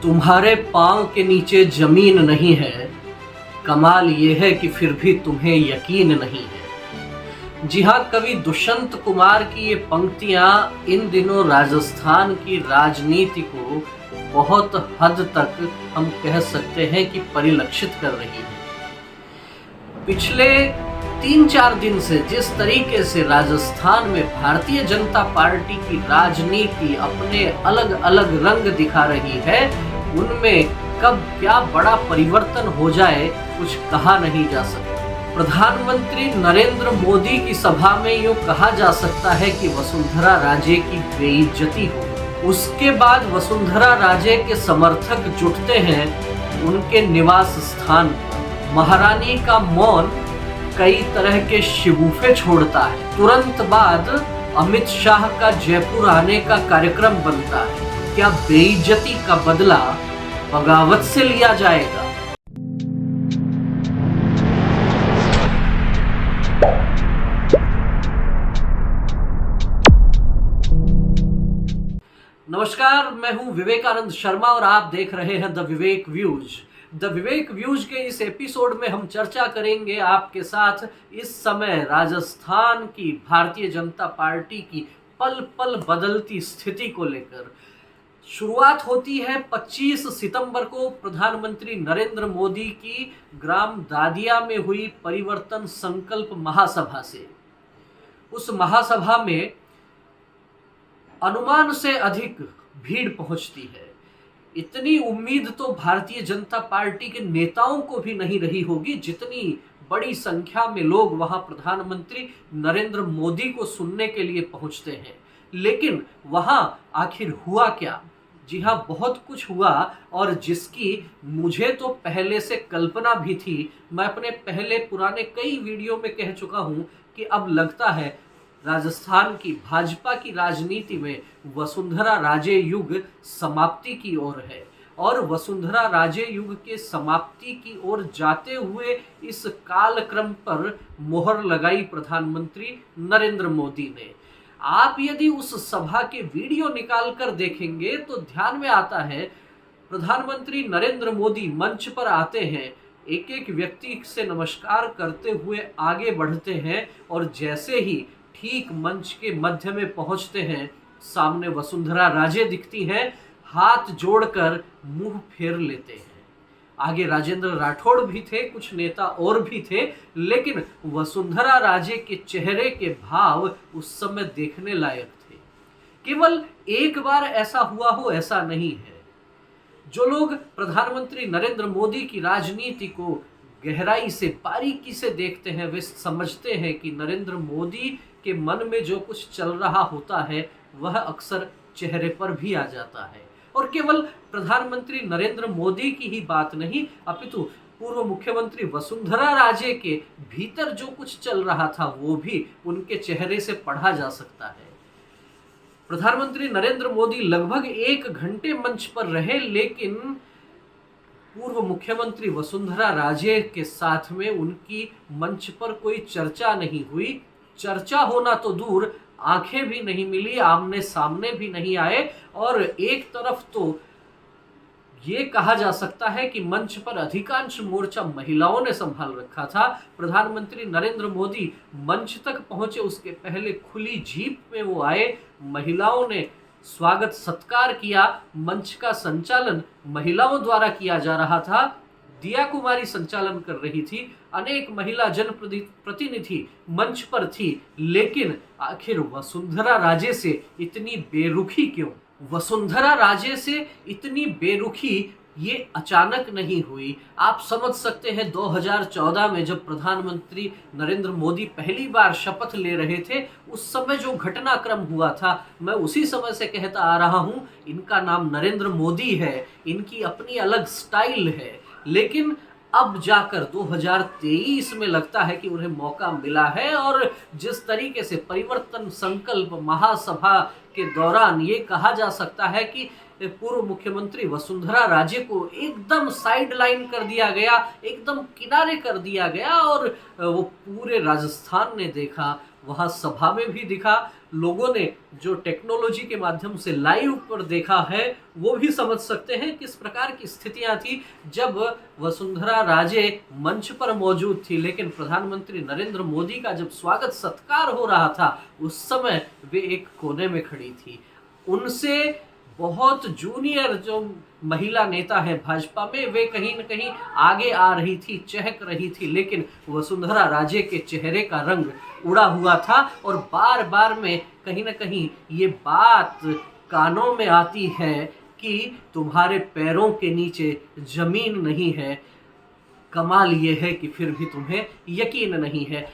तुम्हारे पांव के नीचे जमीन नहीं है, कमाल ये है कि फिर भी तुम्हें यकीन नहीं है। जी हाँ, कवि दुष्यंत कुमार की ये पंक्तियां इन दिनों राजस्थान की राजनीति को बहुत हद तक हम कह सकते हैं कि परिलक्षित कर रही है। पिछले 3-4 दिन से जिस तरीके से राजस्थान में भारतीय जनता पार्टी की राजनीति अपने अलग अलग रंग दिखा रही है, उनमें कब क्या बड़ा परिवर्तन हो जाए कुछ कहा नहीं जा सकता। प्रधानमंत्री नरेंद्र मोदी की सभा में यूं कहा जा सकता है कि वसुंधरा राजे की बेइज्जती हो। उसके बाद वसुंधरा राजे के समर्थक जुटते हैं उनके निवास स्थान पर। महारानी का मौन कई तरह के शिगुफे छोड़ता है। तुरंत बाद अमित शाह का जयपुर आने का कार्यक्रम बनता है। क्या बेइज्जती का बदला बगावत से लिया जाएगा? नमस्कार, मैं हूं विवेकानंद शर्मा और आप देख रहे हैं the Vivek views. The Vivek views के इस एपिसोड में हम चर्चा करेंगे आपके साथ इस समय राजस्थान की भारतीय जनता पार्टी की पल पल बदलती स्थिति को लेकर। शुरुआत होती है 25 सितंबर को प्रधानमंत्री नरेंद्र मोदी की ग्राम दादिया में हुई परिवर्तन संकल्प महासभा से। उस महासभा में अनुमान से अधिक भीड़ पहुंचती है। इतनी उम्मीद तो भारतीय जनता पार्टी के नेताओं को भी नहीं रही होगी जितनी बड़ी संख्या में लोग वहां प्रधानमंत्री नरेंद्र मोदी को सुनने के लिए पहुंचते हैं। लेकिन वहां आखिर हुआ क्या? जी हाँ, बहुत कुछ हुआ और जिसकी मुझे तो पहले से कल्पना भी थी। मैं अपने पहले पुराने कई वीडियो में कह चुका हूं कि अब लगता है राजस्थान की भाजपा की राजनीति में वसुंधरा राजे युग समाप्ति की ओर है। और वसुंधरा राजे युग के समाप्ति की ओर जाते हुए इस कालक्रम पर मोहर लगाई प्रधानमंत्री नरेंद्र मोदी ने। आप यदि उस सभा के वीडियो निकाल कर देखेंगे तो ध्यान में आता है प्रधानमंत्री नरेंद्र मोदी मंच पर आते हैं, एक एक व्यक्ति से नमस्कार करते हुए आगे बढ़ते हैं और जैसे ही ठीक मंच के मध्य में पहुंचते हैं, सामने वसुंधरा राजे दिखती हैं, हाथ जोड़कर मुंह फेर लेते हैं। आगे राजेंद्र राठौड़ भी थे, कुछ नेता और भी थे, लेकिन वसुंधरा राजे के चेहरे के भाव उस समय देखने लायक थे। केवल एक बार ऐसा हुआ हो ऐसा नहीं है। जो लोग प्रधानमंत्री नरेंद्र मोदी की राजनीति को गहराई से बारीकी से देखते हैं वे समझते हैं कि नरेंद्र मोदी के मन में जो कुछ चल रहा होता है वह अक्सर चेहरे पर भी आ जाता है। और केवल प्रधानमंत्री नरेंद्र मोदी की ही बात नहीं, अपितु पूर्व मुख्यमंत्री वसुंधरा राजे के भीतर जो कुछ चल रहा था वो भी उनके चेहरे से पढ़ा जा सकता है। प्रधानमंत्री नरेंद्र मोदी लगभग 1 घंटे मंच पर रहे, लेकिन पूर्व मुख्यमंत्री वसुंधरा राजे के साथ में उनकी मंच पर कोई चर्चा नहीं हुई। चर्चा होना तो दूर, आंखें भी नहीं मिली, आमने सामने भी नहीं आए। और एक तरफ तो ये कहा जा सकता है कि मंच पर अधिकांश मोर्चा महिलाओं ने संभाल रखा था। प्रधानमंत्री नरेंद्र मोदी मंच तक पहुंचे उसके पहले खुली जीप में वो आए, महिलाओं ने स्वागत सत्कार किया। मंच का संचालन महिलाओं द्वारा किया जा रहा था। दिया कुमारी संचालन कर रही थी, अनेक महिला जनप्रतिनिधि मंच पर थी, लेकिन आखिर वसुंधरा राजे से इतनी बेरुखी क्यों? वसुंधरा राजे से इतनी बेरुखी ये अचानक नहीं हुई। आप समझ सकते हैं 2014 में जब प्रधानमंत्री नरेंद्र मोदी पहली बार शपथ ले रहे थे, उस समय जो घटनाक्रम हुआ था, मैं उसी समय से कहता आ रहा हूं इनका नाम नरेंद्र मोदी है, इनकी अपनी अलग स्टाइल है। लेकिन अब जाकर 2023 में लगता है कि उन्हें मौका मिला है और जिस तरीके से परिवर्तन संकल्प महासभा के दौरान ये कहा जा सकता है कि पूर्व मुख्यमंत्री वसुंधरा राजे को एकदम साइड लाइन कर दिया गया, एकदम किनारे कर दिया गया और वो पूरे राजस्थान ने देखा, वहां सभा में भी दिखा। लोगों ने जो टेक्नोलॉजी के माध्यम से लाइव पर देखा है वो भी समझ सकते हैं किस प्रकार की स्थितियां थी जब वसुंधरा राजे मंच पर मौजूद थी, लेकिन प्रधानमंत्री नरेंद्र मोदी का जब स्वागत सत्कार हो रहा था उस समय वे एक कोने में खड़ी थी। उनसे बहुत जूनियर जो महिला नेता है भाजपा में, वे कहीं न कहीं आगे आ रही थी, चहक रही थी, लेकिन वसुंधरा राजे के चेहरे का रंग उड़ा हुआ था और बार बार में कहीं न कहीं ये बात कानों में आती है कि तुम्हारे पैरों के नीचे जमीन नहीं है। कमाल ये है कि फिर भी तुम्हें यकीन नहीं है।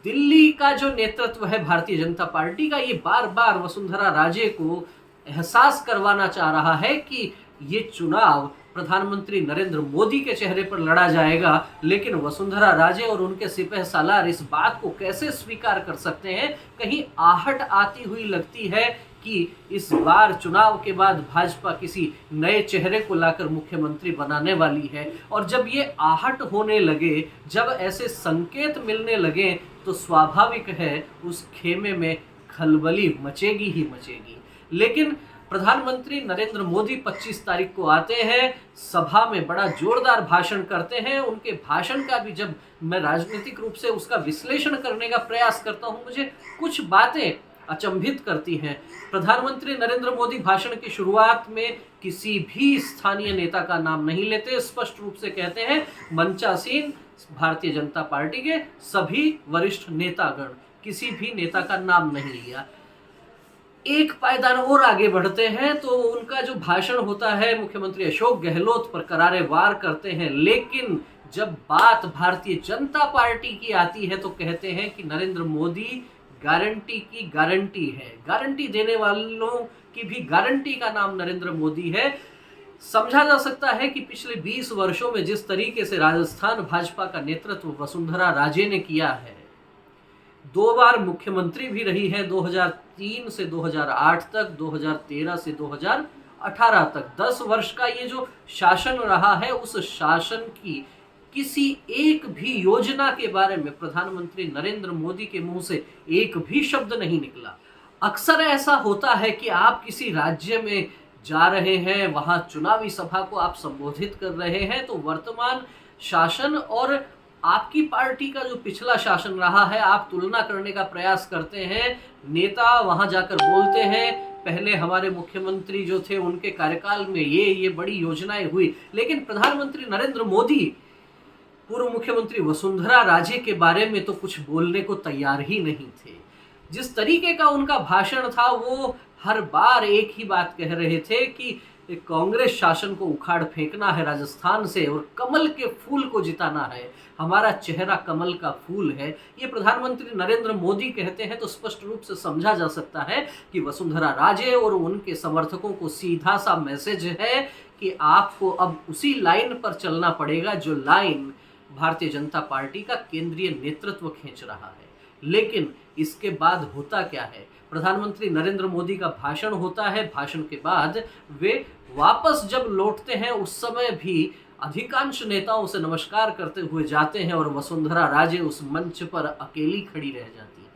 दिल्ली का जो नेतृत्व है भारतीय जनता पार्टी का, ये बार बार वसुंधरा राजे को एहसास करवाना चाह रहा है कि ये चुनाव प्रधानमंत्री नरेंद्र मोदी के चेहरे पर लड़ा जाएगा, लेकिन वसुंधरा राजे और उनके सिपह सालार इस बात को कैसे स्वीकार कर सकते हैं। कहीं आहट आती हुई लगती है कि इस बार चुनाव के बाद भाजपा किसी नए चेहरे को लाकर मुख्यमंत्री बनाने वाली है, और जब ये आहट होने लगे, जब ऐसे संकेत मिलने लगे, तो स्वाभाविक है उस खेमे में खलबली मचेगी ही मचेगी। लेकिन प्रधानमंत्री नरेंद्र मोदी 25 तारीख को आते हैं, सभा में बड़ा जोरदार भाषण करते हैं। उनके भाषण का भी जब मैं राजनीतिक रूप से उसका विश्लेषण करने का प्रयास करता हूं, मुझे कुछ बातें अचंभित करती हैं। प्रधानमंत्री नरेंद्र मोदी भाषण की शुरुआत में किसी भी स्थानीय नेता का नाम नहीं लेते, स्पष्ट रूप से कहते हैं मंचासीन भारतीय जनता पार्टी के सभी वरिष्ठ नेतागण, किसी भी नेता का नाम नहीं लिया। एक पायदान और आगे बढ़ते हैं तो उनका जो भाषण होता है मुख्यमंत्री अशोक गहलोत पर करारे वार करते हैं, लेकिन जब बात भारतीय जनता पार्टी की आती है तो कहते हैं कि नरेंद्र मोदी गारंटी की गारंटी है, गारंटी देने वालों की भी गारंटी का नाम नरेंद्र मोदी है। समझा जा सकता है कि पिछले 20 वर्षों में जिस तरीके से राजस्थान भाजपा का नेतृत्व वसुंधरा राजे ने किया है, 2 बार मुख्यमंत्री भी रही है, 2003 से 2008 तक, 2013 से 2018 तक, 10 वर्ष का ये जो शासन रहा है, उस शासन की किसी एक भी योजना के बारे में प्रधानमंत्री नरेंद्र मोदी के मुंह से एक भी शब्द नहीं निकला। अक्सर ऐसा होता है कि आप किसी राज्य में जा रहे हैं, वहां चुनावी सभा को आप संबोधित कर रहे हैं, तो वर्तमान शासन और आपकी पार्टी का जो पिछला शासन रहा है, आप तुलना करने का प्रयास करते हैं। नेता वहां जाकर बोलते हैं पहले हमारे मुख्यमंत्री जो थे उनके कार्यकाल में ये बड़ी योजनाएं हुई, लेकिन प्रधानमंत्री नरेंद्र मोदी पूर्व मुख्यमंत्री वसुंधरा राजे के बारे में तो कुछ बोलने को तैयार ही नहीं थे। जिस तरीके का उनका भाषण था, वो हर बार एक ही बात कह रहे थे कि कांग्रेस शासन को उखाड़ फेंकना है राजस्थान से और कमल के फूल को जिताना है, हमारा चेहरा कमल का फूल है। ये प्रधानमंत्री नरेंद्र मोदी कहते हैं तो स्पष्ट रूप से समझा जा सकता है कि वसुंधरा राजे और उनके समर्थकों को सीधा सा मैसेज है कि आपको अब उसी लाइन पर चलना पड़ेगा जो लाइन भारतीय जनता पार्टी का केंद्रीय नेतृत्व खींच रहा है। लेकिन इसके बाद होता क्या है? प्रधानमंत्री नरेंद्र मोदी का भाषण होता है, भाषण के बाद वे वापस जब लौटते हैं उस समय भी अधिकांश नेताओं से नमस्कार करते हुए जाते हैं और वसुंधरा राजे उस मंच पर अकेली खड़ी रह जाती है।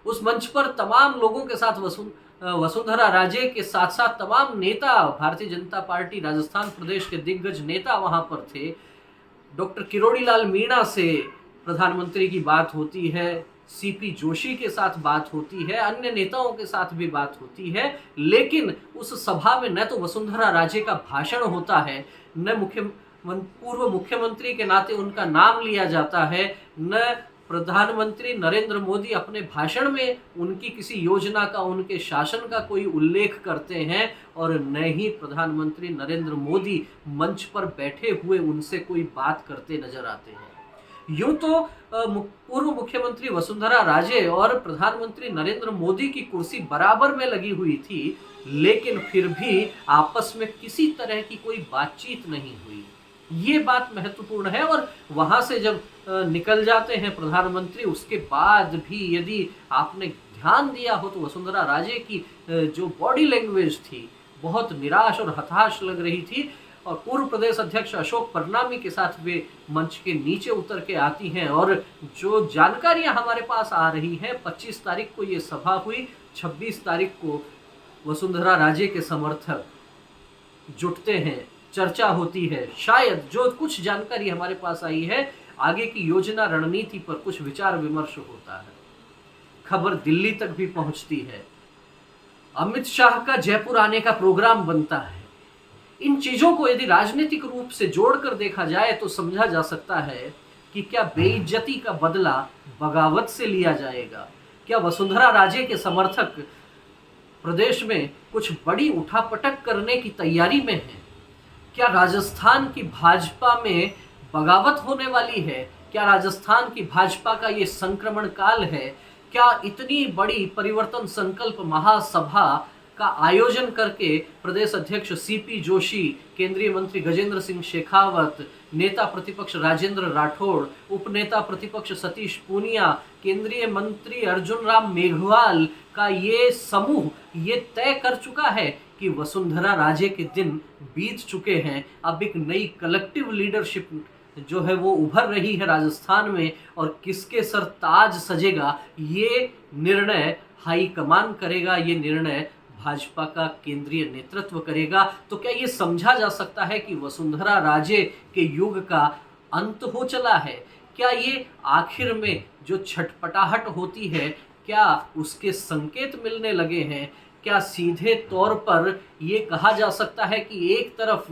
उस मंच पर तमाम लोगों के साथ वसुंधरा राजे के साथ साथ तमाम नेता, भारतीय जनता पार्टी राजस्थान प्रदेश के दिग्गज नेता वहां पर थे। डॉक्टर किरोड़ीलाल मीणा से प्रधानमंत्री की बात होती है, सीपी जोशी के साथ बात होती है, अन्य नेताओं के साथ भी बात होती है, लेकिन उस सभा में न तो वसुंधरा राजे का भाषण होता है, न पूर्व मुख्यमंत्री के नाते उनका नाम लिया जाता है, न प्रधानमंत्री नरेंद्र मोदी अपने भाषण में उनकी किसी योजना का, उनके शासन का कोई उल्लेख करते हैं, और न ही प्रधानमंत्री नरेंद्र मोदी मंच पर बैठे हुए उनसे कोई बात करते नजर आते हैं। यूं तो पूर्व मुख्यमंत्री वसुंधरा राजे और प्रधानमंत्री नरेंद्र मोदी की कुर्सी बराबर में लगी हुई थी, लेकिन फिर भी आपस में किसी तरह की कोई बातचीत नहीं हुई। ये बात महत्वपूर्ण है। और वहां से जब निकल जाते हैं प्रधानमंत्री, उसके बाद भी यदि आपने ध्यान दिया हो तो वसुंधरा राजे की जो बॉडी लैंग्वेज थी बहुत निराश और हताश लग रही थी। और पूर्व प्रदेश अध्यक्ष अशोक परनामी के साथ वे मंच के नीचे उतर के आती हैं, और जो जानकारियां हमारे पास आ रही हैं, 25 तारीख को ये सभा हुई, 26 तारीख को वसुंधरा राजे के समर्थक जुटते हैं, चर्चा होती है, शायद जो कुछ जानकारी हमारे पास आई है आगे की योजना रणनीति पर कुछ विचार विमर्श होता है। खबर दिल्ली तक भी पहुंचती है, अमित शाह का जयपुर आने का प्रोग्राम बनता है। इन चीजों को यदि राजनीतिक रूप से जोड़कर देखा जाए तो समझा जा सकता है कि क्या बेइज्जती का बदला बगावत से लिया जाएगा। क्या वसुंधरा राजे के समर्थक प्रदेश में कुछ बड़ी उठापटक करने की तैयारी में हैं? क्या राजस्थान की भाजपा में बगावत होने वाली है? क्या राजस्थान की भाजपा का ये संक्रमण काल है? क्या इतनी बड़ी परिवर्तन संकल्प महासभा का आयोजन करके प्रदेश अध्यक्ष सीपी जोशी, केंद्रीय मंत्री गजेंद्र सिंह शेखावत, नेता प्रतिपक्ष राजेंद्र राठौड़, उपनेता प्रतिपक्ष सतीश पूनिया, केंद्रीय मंत्री अर्जुन राम मेघवाल का ये समूह ये तय कर चुका है कि वसुंधरा राजे के दिन बीत चुके हैं। अब एक नई कलेक्टिव लीडरशिप जो है वो उभर रही है राजस्थान में, और किसके सर ताज सजेगा ये निर्णय हाईकमान करेगा, ये निर्णय भाजपा का केंद्रीय नेतृत्व करेगा। तो क्या ये समझा जा सकता है कि वसुंधरा राजे के युग का अंत हो चला है? क्या ये आखिर में जो छटपटाहट होती है क्या उसके संकेत मिलने लगे हैं? क्या सीधे तौर पर ये कहा जा सकता है कि एक तरफ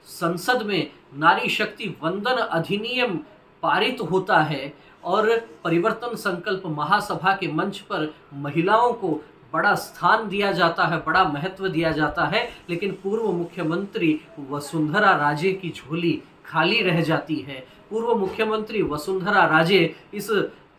संसद में नारी शक्ति वंदन अधिनियम पारित होता है और परिवर्तन संकल्प महासभा के मंच पर महिलाओं को बड़ा स्थान दिया जाता है, बड़ा महत्व दिया जाता है, लेकिन पूर्व मुख्यमंत्री वसुंधरा राजे की झोली खाली रह जाती है। पूर्व मुख्यमंत्री वसुंधरा राजे इस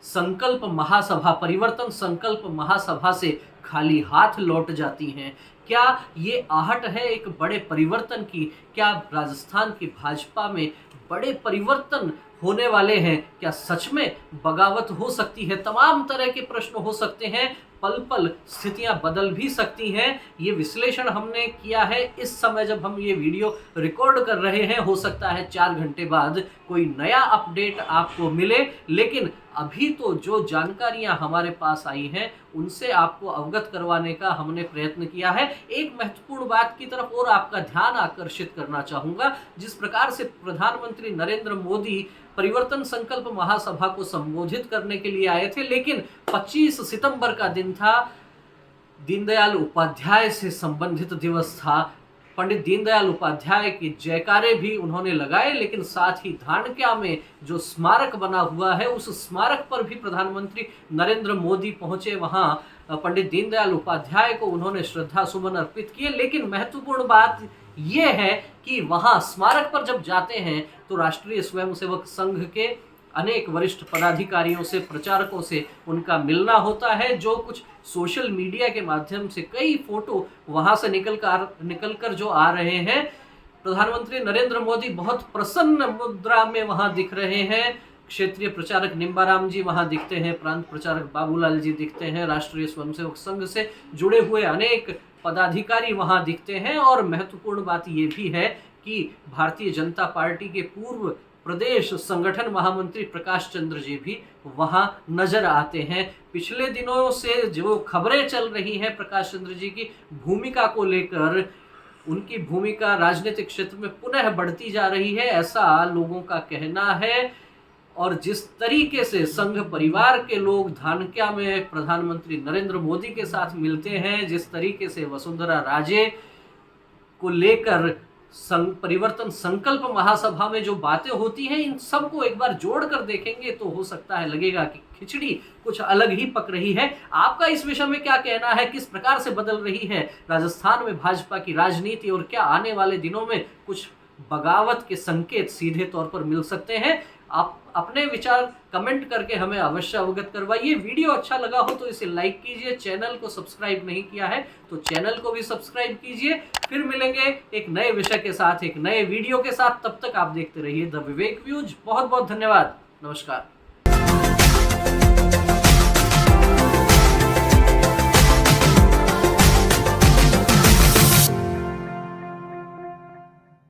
संकल्प महासभा, परिवर्तन संकल्प महासभा से खाली हाथ लौट जाती हैं। क्या ये आहट है एक बड़े परिवर्तन की? क्या राजस्थान की भाजपा में बड़े परिवर्तन होने वाले हैं? क्या सच में बगावत हो सकती है? तमाम तरह के प्रश्न हो सकते हैं, पल पल स्थितियां बदल भी सकती हैं। ये विश्लेषण हमने किया है इस समय जब हम ये वीडियो रिकॉर्ड कर रहे हैं। हो सकता है 4 घंटे बाद कोई नया अपडेट आपको मिले, लेकिन अभी तो जो जानकारियां हमारे पास आई हैं उनसे आपको अवगत करवाने का हमने प्रयत्न किया है। एक महत्वपूर्ण बात की तरफ और आपका ध्यान आकर्षित करना चाहूंगा। जिस प्रकार से प्रधानमंत्री नरेंद्र मोदी परिवर्तन संकल्प महासभा को संबोधित करने के लिए आए थे, लेकिन 25 सितंबर का दिन था, दीनदयाल उपाध्याय से संबंधित दिवस था। पंडित दीनदयाल उपाध्याय के जयकारे भी उन्होंने लगाए, लेकिन साथ ही धानक्या में जो स्मारक बना हुआ है उस स्मारक पर भी प्रधानमंत्री नरेंद्र मोदी पहुंचे। वहां पंडित दीनदयाल उपाध्याय को उन्होंने श्रद्धा सुमन अर्पित किए। लेकिन महत्वपूर्ण बात यह है कि वहां स्मारक पर जब जाते हैं तो राष्ट्रीय स्वयंसेवक संघ के अनेक वरिष्ठ पदाधिकारियों से, प्रचारकों से उनका मिलना होता है, जो कुछ सोशल मीडिया के माध्यम से कई फोटो वहां से निकलकर जो आ रहे हैं। प्रधानमंत्री नरेंद्र मोदी बहुत प्रसन्न मुद्रा में वहां दिख रहे हैं। क्षेत्रीय प्रचारक निम्बाराम जी वहां दिखते हैं, प्रांत प्रचारक बाबूलाल जी दिखते हैं, राष्ट्रीय स्वयंसेवक संघ से जुड़े हुए अनेक पदाधिकारी वहां दिखते हैं। और महत्वपूर्ण बात यह भी है कि भारतीय जनता पार्टी के पूर्व प्रदेश संगठन महामंत्री प्रकाश चंद्र जी भी वहां नजर आते हैं। पिछले दिनों से जो खबरें चल रही हैं प्रकाश चंद्र जी की भूमिका को लेकर, उनकी भूमिका राजनीतिक क्षेत्र में पुनः बढ़ती जा रही है, ऐसा लोगों का कहना है। और जिस तरीके से संघ परिवार के लोग धानक्या में प्रधानमंत्री नरेंद्र मोदी के साथ मिलते हैं, जिस तरीके से वसुंधरा राजे को लेकर परिवर्तन संकल्प महासभा में जो बातें होती हैं, इन सबको एक बार जोड़कर देखेंगे तो हो सकता है लगेगा कि खिचड़ी कुछ अलग ही पक रही है। आपका इस विषय में क्या कहना है? किस प्रकार से बदल रही है राजस्थान में भाजपा की राजनीति, और क्या आने वाले दिनों में कुछ बगावत के संकेत सीधे तौर पर मिल सकते हैं? आप अपने विचार कमेंट करके हमें अवश्य अवगत करवाइए। वीडियो अच्छा लगा हो तो इसे लाइक कीजिए, चैनल को सब्सक्राइब नहीं किया है तो चैनल को भी सब्सक्राइब कीजिए। फिर मिलेंगे एक नए विषय के साथ, एक नए वीडियो के साथ। तब तक आप देखते रहिए द विवेक व्यूज। बहुत बहुत धन्यवाद। नमस्कार।